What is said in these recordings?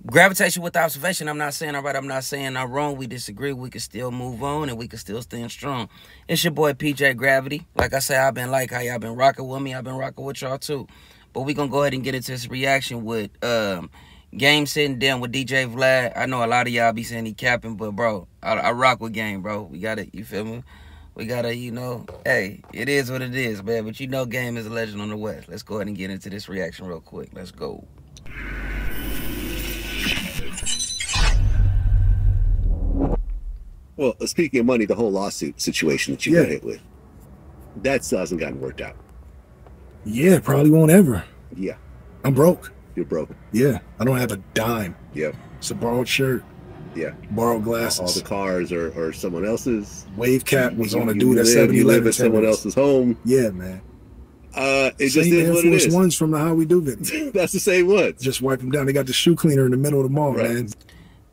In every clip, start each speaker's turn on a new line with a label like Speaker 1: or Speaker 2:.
Speaker 1: gravitation with the observation. I'm not saying I'm right, I'm not saying I'm wrong. We disagree. We can still move on and we can still stand strong. It's your boy PJ Gravity. Like I said, I've been like how y'all been rocking with me. I've been rocking with y'all too. But we gonna go ahead and get into this reaction with Game sitting down with DJ Vlad. I know a lot of y'all be saying he capping, but bro, I rock with Game, bro. We gotta, you feel me? We gotta, you know, hey, it is what it is, man. But you know Game is a legend on the West. Let's go ahead and get into this reaction real quick. Let's go.
Speaker 2: Well, speaking of money, the whole lawsuit situation that you got hit with, that still hasn't gotten worked out.
Speaker 3: Yeah, probably won't ever.
Speaker 2: Yeah.
Speaker 3: I'm broke.
Speaker 2: You're broke.
Speaker 3: Yeah, I don't have a dime.
Speaker 2: Yep.
Speaker 3: It's a borrowed shirt.
Speaker 2: Yeah.
Speaker 3: Borrowed glasses.
Speaker 2: All the cars are someone else's.
Speaker 3: Wave cap was on a dude at 7-Eleven.
Speaker 2: You live at someone else's home.
Speaker 3: Yeah, man.
Speaker 2: It just is what it is.
Speaker 3: Ones from the How We Do video.
Speaker 2: That's the same ones.
Speaker 3: Just wipe them down. They got the shoe cleaner in the middle of the mall, man.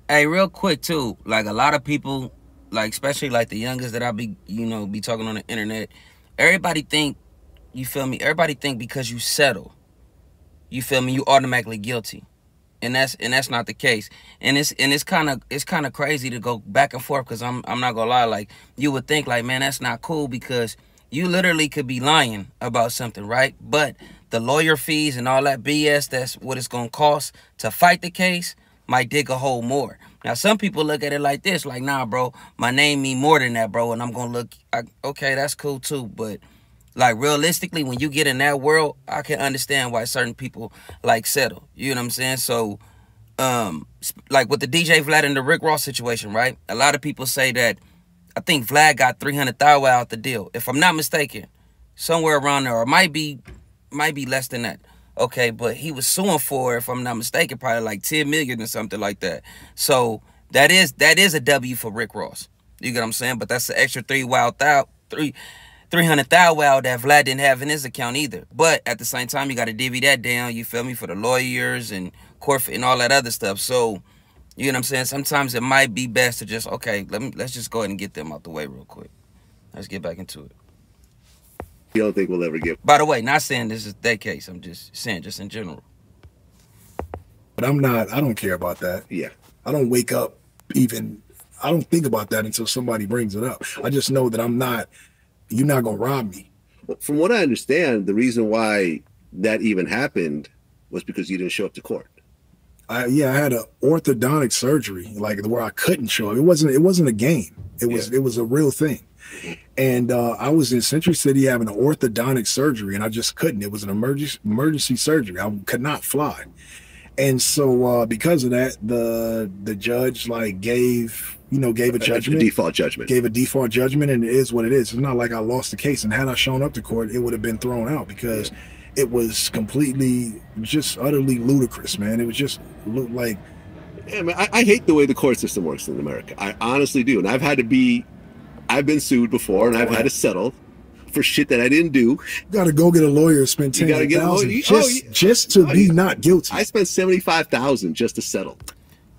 Speaker 1: Hey, real quick too, like a lot of people, like especially like the youngest that I be, you know, be talking on the internet, everybody think, you feel me? Everybody think because you settle, you feel me, you automatically guilty. And that's not the case. And it's kind of crazy to go back and forth, because I'm not gonna lie, like you would think like, man, that's not cool, because you literally could be lying about something, right? But the lawyer fees and all that BS, that's what it's gonna cost to fight the case, might dig a hole more. Now, some people look at it like this, like, nah, bro, my name mean more than that, bro, and I'm gonna look, okay, that's cool too, but like realistically, when you get in that world, I can understand why certain people like settle. You know what I'm saying? So, like with the DJ Vlad and the Rick Ross situation, right? A lot of people say that I think Vlad got $300,000 out the deal, if I'm not mistaken, somewhere around there, or it might be less than that. Okay, but he was suing for, if I'm not mistaken, probably like 10 million or something like that. So that is a W for Rick Ross. You get what I'm saying? But that's the extra $300,000 that Vlad didn't have in his account either. But at the same time, you got to divvy that down, you feel me, for the lawyers and court and all that other stuff. So, you know what I'm saying? Sometimes it might be best to just, okay, let's just go ahead and get them out the way real quick. Let's get back into it.
Speaker 2: You don't think we'll ever get...
Speaker 1: By the way, not saying this is that case. I'm just saying just in general.
Speaker 3: But I don't care about that.
Speaker 2: Yeah.
Speaker 3: I don't wake up I don't think about that until somebody brings it up. I just know that you're not going to rob me.
Speaker 2: From what I understand, the reason why that even happened was because you didn't show up to court.
Speaker 3: Yeah, I had an orthodontic surgery, like where I couldn't show up. It wasn't a game. It was a real thing. And I was in Century City having an orthodontic surgery, and I just couldn't. It was an emergency surgery. I could not fly. And so because of that, the judge like gave a judgment.
Speaker 2: A default judgment.
Speaker 3: Gave a default judgment, and it is what it is. It's not like I lost the case. And had I shown up to court, it would have been thrown out, because it was completely, just utterly ludicrous, man. It was just like...
Speaker 2: Yeah, man, I hate the way the court system works in America. I honestly do. And I've been sued before, and I've had to settle for shit that I didn't do.
Speaker 3: You gotta go get a lawyer, spend $10,000 just to be not guilty.
Speaker 2: I spent $75,000 just to settle.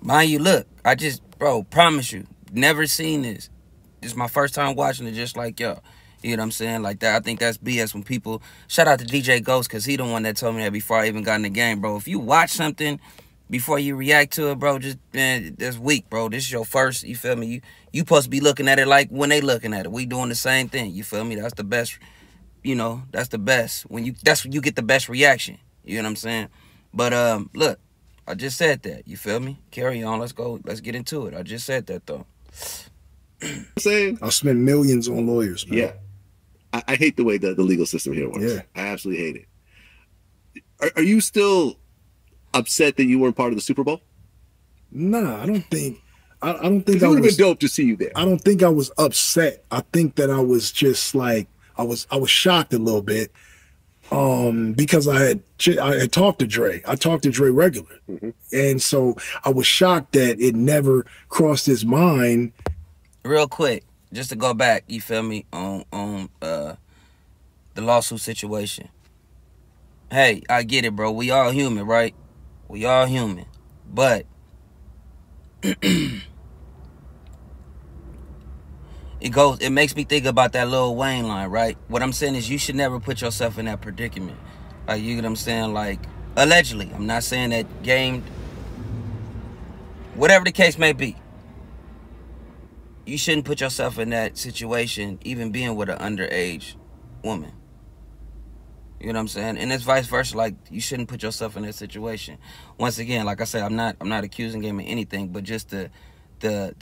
Speaker 1: Mind you, look, bro, promise you, never seen this. This is my first time watching it, just like y'all. You know what I'm saying? Like that, I think that's BS when people... Shout out to DJ Ghost, because he the one that told me that before I even got in the game, bro. If you watch something before you react to it, bro, just, man, that's weak, bro. This is your first, you feel me? You supposed to be looking at it like when they looking at it. We doing the same thing, you feel me? That's the best, you know, that's the best. That's when you get the best reaction. You know what I'm saying? But, look, I just said that, you feel me? Carry on, let's go, let's get into it. I just said that, though.
Speaker 3: I'll spend millions on lawyers, man.
Speaker 2: Yeah. I hate the way the legal system here works.
Speaker 3: Yeah.
Speaker 2: I absolutely hate it. Are you still upset that you weren't part of the Super Bowl?
Speaker 3: Nah, I don't think I don't think
Speaker 2: it would have been dope to see you there.
Speaker 3: I don't think I was upset. I think that I was just like, I was shocked a little bit, because I had talked to Dre. I talked to Dre regular, and so I was shocked that it never crossed his mind.
Speaker 1: Real quick, just to go back, you feel me, on the lawsuit situation. Hey, I get it, bro. We all human, right? We all human. But it makes me think about that Lil Wayne line, right? What I'm saying is you should never put yourself in that predicament. Like, you get what I'm saying? Like, allegedly. I'm not saying that Game whatever the case may be, you shouldn't put yourself in that situation, even being with an underage woman. You know what I'm saying? And it's vice versa. Like, you shouldn't put yourself in that situation. Once again, like I said, I'm not accusing Game of anything, but just the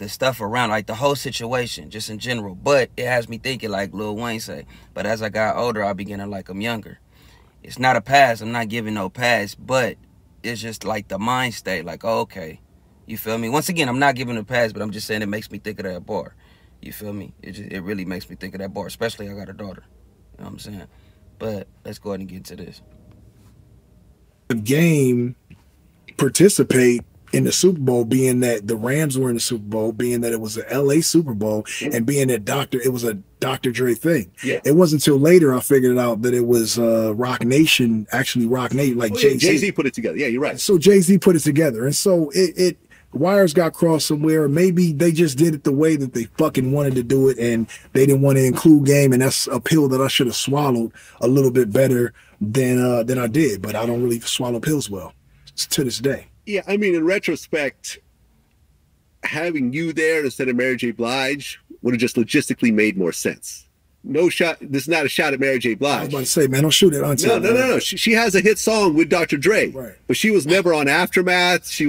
Speaker 1: stuff around, like the whole situation, just in general. But it has me thinking, like Lil Wayne say. But as I got older, I began to like him younger. It's not a pass. I'm not giving no pass, but it's just like the mind state. Like, oh, okay, you feel me? Once again, I'm not giving a pass, but I'm just saying it makes me think of that bar. You feel me? It really makes me think of that bar. Especially I got a daughter. You know what I'm saying? But let's go ahead and get to this.
Speaker 3: The Game participate in the Super Bowl, being that the Rams were in the Super Bowl, being that it was a LA Super Bowl, and being that it was a Dr. Dre thing.
Speaker 2: Yeah.
Speaker 3: It wasn't until later I figured out that it was Rock Nation, actually Rock Nation, like
Speaker 2: Jay-Z put it together. Yeah, you're right.
Speaker 3: So Jay-Z put it together. And so it wires got crossed somewhere. Maybe they just did it the way that they fucking wanted to do it, and they didn't want to include Game, and that's a pill that I should have swallowed a little bit better than I did. But I don't really swallow pills well to this day.
Speaker 2: Yeah, I mean, in retrospect, having you there instead of Mary J. Blige would have just logistically made more sense. No shot. This is not a shot at Mary J. Blige.
Speaker 3: I was about to say, man, don't shoot it on
Speaker 2: No. She has a hit song with Dr. Dre,
Speaker 3: right?
Speaker 2: But she was never on Aftermath. He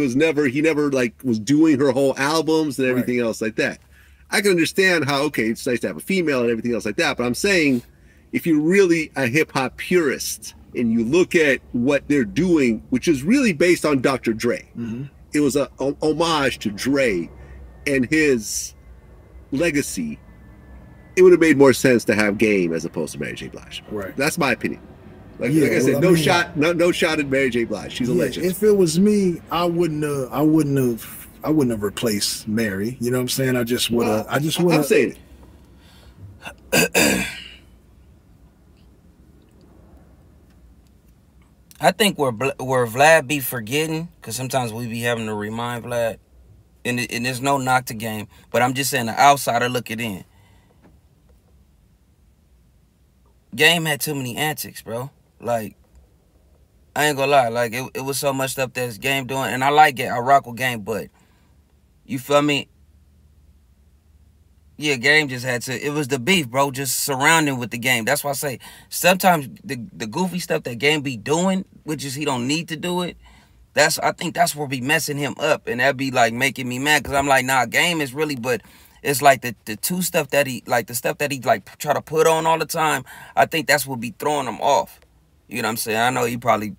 Speaker 2: never like was doing her whole albums and everything else like that. I can understand how, okay, it's nice to have a female and everything else like that, but I'm saying, if you're really a hip hop purist and you look at what they're doing, which is really based on Dr. Dre, it was a homage to Dre and his legacy. It would have made more sense to have Game as opposed to Mary J. Blige.
Speaker 3: Right.
Speaker 2: That's my opinion. Like I said, no shot at Mary J. Blige. She's a legend.
Speaker 3: If it was me, I wouldn't have replaced Mary. You know what I'm saying? I just would have.
Speaker 2: I'm saying it.
Speaker 1: I think where Vlad be forgetting, because sometimes we be having to remind Vlad, and there's no knock to Game, but I'm just saying the outsider looking in. Game had too many antics, bro. Like, I ain't gonna lie. Like, it was so much stuff that's Game doing, and I like it. I rock with Game, but you feel me? Yeah, Game just had to. It was the beef, bro, just surrounding with the Game. That's why I say sometimes the goofy stuff that Game be doing, which is he don't need to do it. I think that's where be messing him up, and that be like making me mad, because I'm like, nah, Game is really, but it's like the two stuff that he like, the stuff that he like try to put on all the time. I think that's what be throwing him off. You know what I'm saying? I know he probably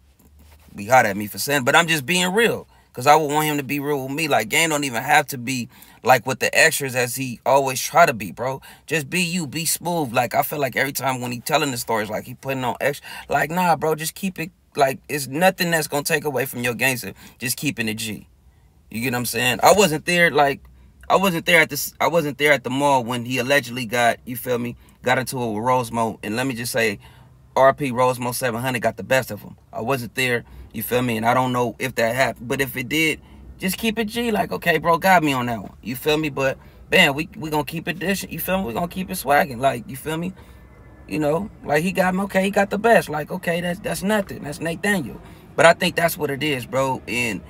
Speaker 1: be hot at me for saying, but I'm just being real, because I would want him to be real with me. Like, Game don't even have to be like with the extras as he always try to be, bro. Just be you, be smooth. Like, I feel like every time when he telling the stories, like he putting on extra. Like, nah, bro, just keep it. Like, it's nothing that's gonna take away from your gangster. Just keeping it G. You get what I'm saying? I wasn't there. Like, I wasn't there at the mall when he allegedly got, you feel me, got into it with Rosemo. And let me just say, RP Rosemo 700 got the best of him. I wasn't there, you feel me, and I don't know if that happened. But if it did, just keep it G. Like, okay, bro, got me on that one. You feel me? But, man, we gonna keep it dishing. You feel me? We gonna keep it swagging. Like, you feel me? You know, like, he got me, okay, he got the best. Like, okay, that's nothing. That's Nathaniel. But I think that's what it is, bro. And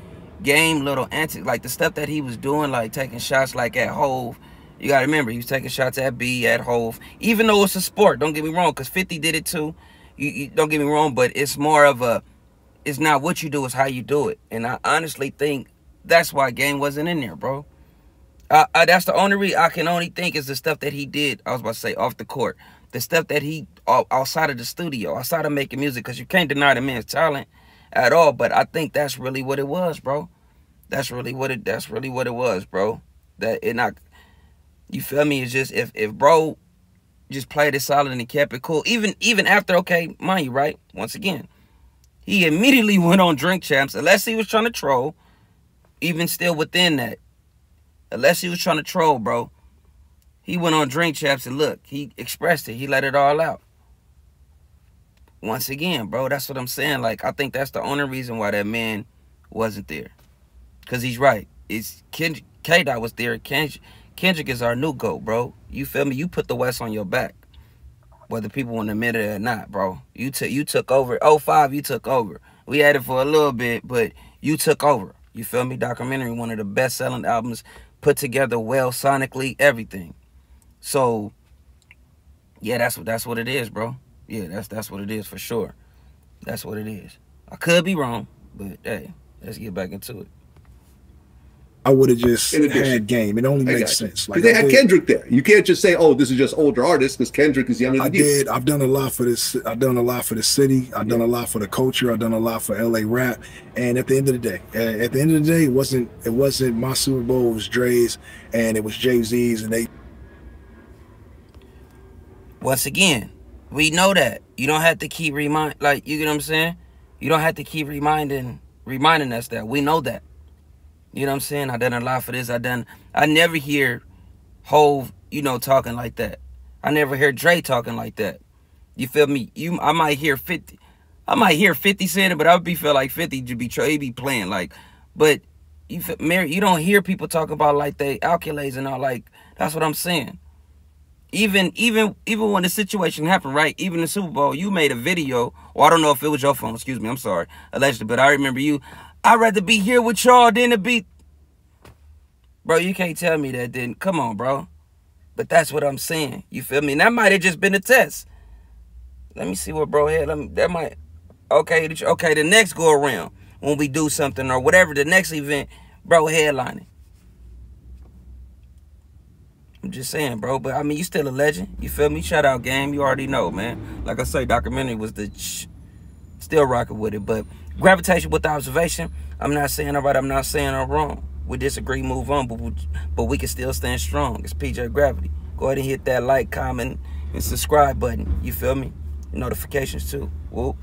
Speaker 1: Game little antics, like the stuff that he was doing, like taking shots like at Hove. You gotta remember, he was taking shots at B, at Hove. Even though it's a sport, don't get me wrong, because 50 did it too. You don't get me wrong, but it's more of a, it's not what you do, it's how you do it. And I honestly think that's why Game wasn't in there, bro. That's the only reason I can only think is the stuff that he did, I was about to say, off the court. The stuff that he, outside of the studio, outside of making music, because you can't deny the man's talent at all. But I think that's really what it was, bro. That's really what it was, bro. That it not, you feel me? It's just, if bro just played it solid and he kept it cool, even after, okay, mind you, right? Once again, he immediately went on Drink Champs, unless he was trying to troll. Even still within that, unless he was trying to troll, bro, he went on Drink Champs and look, he expressed it. He let it all out. Once again, bro, that's what I'm saying. Like, I think that's the only reason why that man wasn't there. Because he's right. It's K-Dot was there. Kendrick is our new GOAT, bro. You feel me? You put the West on your back, whether people want to admit it or not, bro. You took over. 05, you took over. We had it for a little bit, but you took over. You feel me? Documentary, one of the best-selling albums, put together well sonically, everything. So, yeah, that's what it is, bro. Yeah, that's what it is for sure. That's what it is. I could be wrong, but hey, let's get back into it.
Speaker 3: I would have just had Game. It only makes sense.
Speaker 2: Like, they had Kendrick there. You can't just say, "Oh, this is just older artists," because Kendrick is younger than you.
Speaker 3: I've done a lot for this. I've done a lot for the city. I've done a lot for the culture. I've done a lot for LA rap. And at the end of the day, it wasn't my Super Bowl. It was Dre's, and it was Jay-Z's, and they.
Speaker 1: Once again, we know that you don't have to keep you get what I'm saying? You don't have to keep reminding us that we know that. You know what I'm saying? I done a lot for this. I never hear Hov, talking like that. I never hear Dre talking like that. You feel me? I might hear 50. I might hear 50 saying it, but I feel like 50 to be playing like. But you don't hear people talk about like they accolades and all, like. That's what I'm saying. Even when the situation happened, right? Even the Super Bowl, you made a video. Or I don't know if it was your phone. Excuse me. I'm sorry. Allegedly, but I remember you. I'd rather be here with y'all than to be. Bro, you can't tell me that then. Come on, bro. But that's what I'm saying. You feel me? And that might have just been a test. Let me see what bro had. That might. Okay, the next go around when we do something or whatever, the next event, bro, headlining. I'm just saying, bro. But I mean, you still a legend. You feel me? Shout out, Game. You already know, man. Like I say, documentary was the. Still rocking with it, but gravitation with observation. I'm not saying I'm right. I'm not saying I'm wrong. We disagree, move on, but we can still stand strong. It's PJ Gravity. Go ahead and hit that like, comment, and subscribe button. You feel me? Notifications too. Whoop.